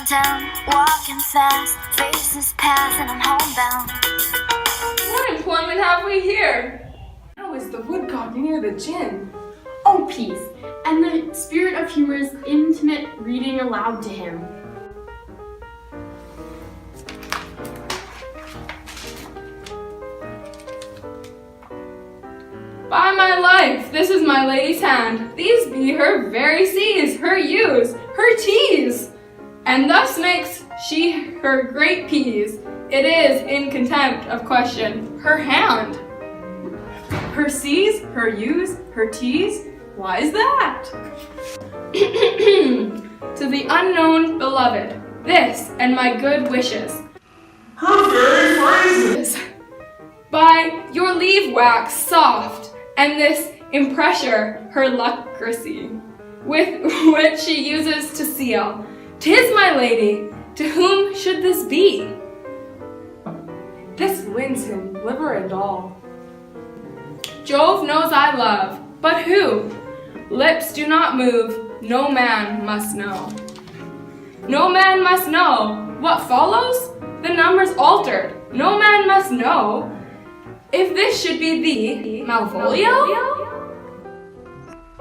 downtown, walking fast, faces pass and I'm homebound. What employment have we here? How is the woodcock near the gin? Oh, peace, and the spirit of humor's intimate reading aloud to him. By my life, this is my lady's hand. These be her very C's, her U's, her T's. And thus makes she her great P's. It is, in contempt of question, her hand. Her C's, her U's, her T's? Why is that? To the unknown beloved, this and my good wishes. Her very phrases! By your leave wax soft, and this impressure her lucracy, with which she uses to seal. 'Tis my lady, to whom should this be? This wins him, liver and all. Jove knows I love, but who? Lips do not move, no man must know. No man must know. What follows? The number's altered. No man must know. If this should be the Malvolio?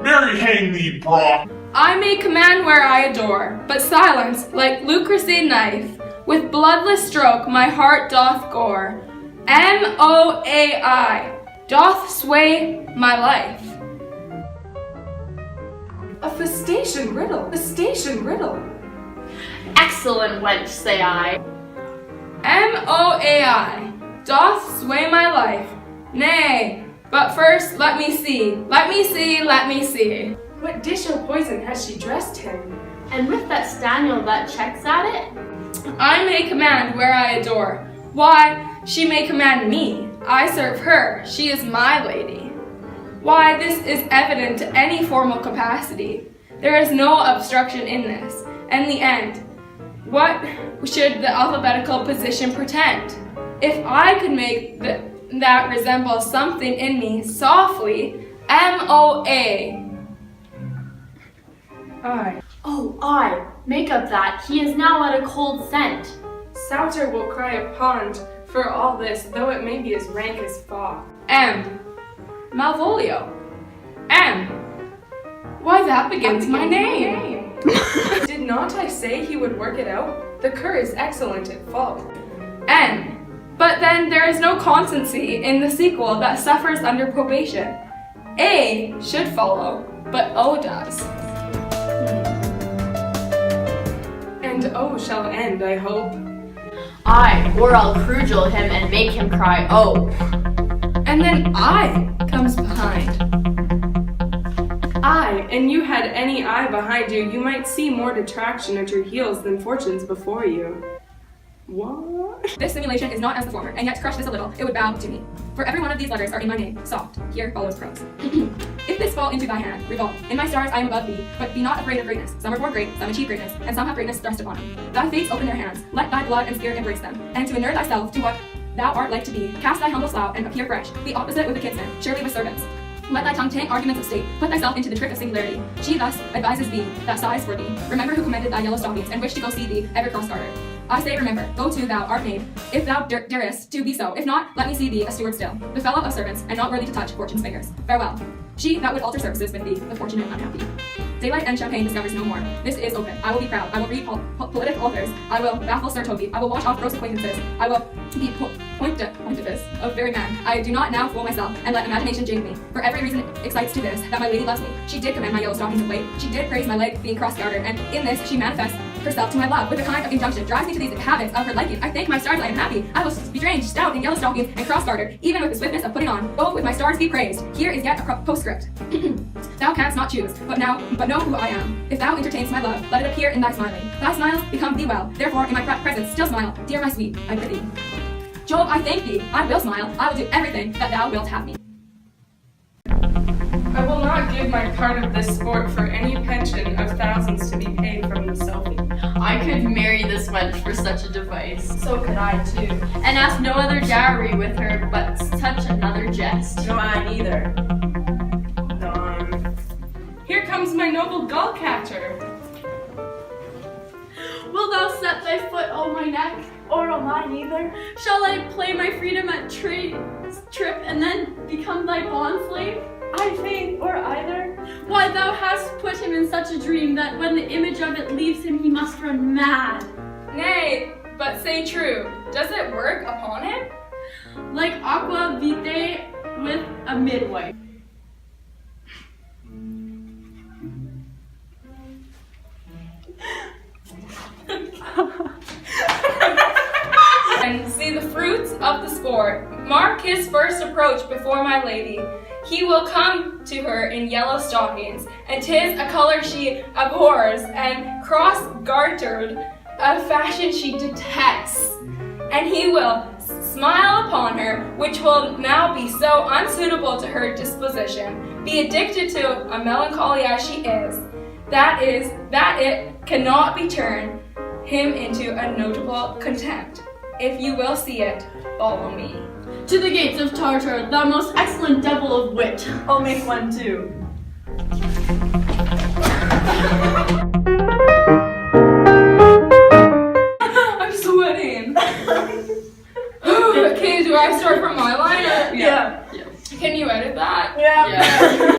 Mary hang thee, Brock! I may command where I adore, but silence, like Lucrece knife, with bloodless stroke my heart doth gore. M-O-A-I, doth sway my life. A festation riddle. Excellent wench, say I. M-O-A-I, doth sway my life. Nay, but first let me see. What dish of poison has she dressed him? And with that Staniel that checks at it? I may command where I adore. Why, she may command me. I serve her. She is my lady. Why, this is evident to any formal capacity. There is no obstruction in this. And the end. What should the alphabetical position pretend? If I could make that resemble something in me softly, M-O-A. I. Oh, I. Make up that. He is now at a cold scent. Souter will cry a pond for all this, though it may be as rank as fog. M. Malvolio. M. Why, that begins my name. Did not I say he would work it out? The cur is excellent at fault. N. But then there is no constancy in the sequel that suffers under probation. A should follow, but O does. And O shall end, I hope. I, or I'll cudgel him and make him cry, oh. And then I comes behind. I, and you had any eye behind you, you might see more detraction at your heels than fortunes before you. What? This simulation is not as the former, and yet to crush this a little, it would bow to me. For every one of these letters are in my name, soft. Here follows prose. If this fall into thy hand, revolve. In my stars I am above thee, but be not afraid of greatness. Some are born great, some achieve greatness, and some have greatness thrust upon them. Thy fates open their hands, let thy blood and spirit embrace them, and to inure thyself to what thou art like to be, cast thy humble slough and appear fresh, the opposite with the kinsman, surely with servants. Let thy tongue tang arguments of state, put thyself into the trick of singularity. She thus advises thee, that sighs for thee. Remember who commended thy yellow stockings, and wished to go see thee, ever cross-gartered. I say remember, go to, thou art made, if thou darest to be so. If not, let me see thee a steward still, the fellow of servants, and not worthy to touch fortune's fingers. Farewell. She that would alter services with thee, the fortunate unhappy. Daylight and champagne discovers no more. This is open. I will be proud. I will read politic authors. I will baffle Sir Toby. I will wash off gross acquaintances. I will be pointifus of very man. I do not now fool myself, and let imagination jade me. For every reason excites to this, that my lady loves me. She did commend my yellow stockings of late. She did praise my leg being cross-gartered, and in this she manifests herself to my love, with a kind of injunction, drives me to these habits of her liking. I thank my stars I am happy. I will be strange, stout, in yellow stockings, and cross-gartered, even with the swiftness of putting on. Both with my stars be praised. Here is yet a postscript. Thou canst not choose, but know who I am. If thou entertainst my love, let it appear in thy smiling. Thy smiles become thee well, therefore in my presence still smile. Dear my sweet, I prithee. Jove, I thank thee. I will smile. I will do everything that thou wilt have me. I will not give my part of this sport for any pension of thousands to be paid from the selfie. I could marry this wench for such a device. So could I too. And ask no other dowry with her but such another jest. No, I neither. Darn. Here comes my noble gull catcher. Wilt thou set thy foot on my neck, or on mine either. shall I play my freedom at trip and then become thy bond slave? I faith, or either. Why, thou hast put him in such a dream that when the image of it leaves him, he must run mad. Nay, but say true, does it work upon him? Like aqua vitae with a midwife. And see the fruits of the sport. Mark his first approach before my lady. He will come to her in yellow stockings, and 'tis a color she abhors, and cross-gartered, a fashion she detests. And he will smile upon her, which will now be so unsuitable to her disposition, be addicted to a melancholy as she is, that it cannot be turned him into a notable contempt. If you will see it, follow me. To the gates of Tartar, thou most excellent devil of wit. I'll make one too.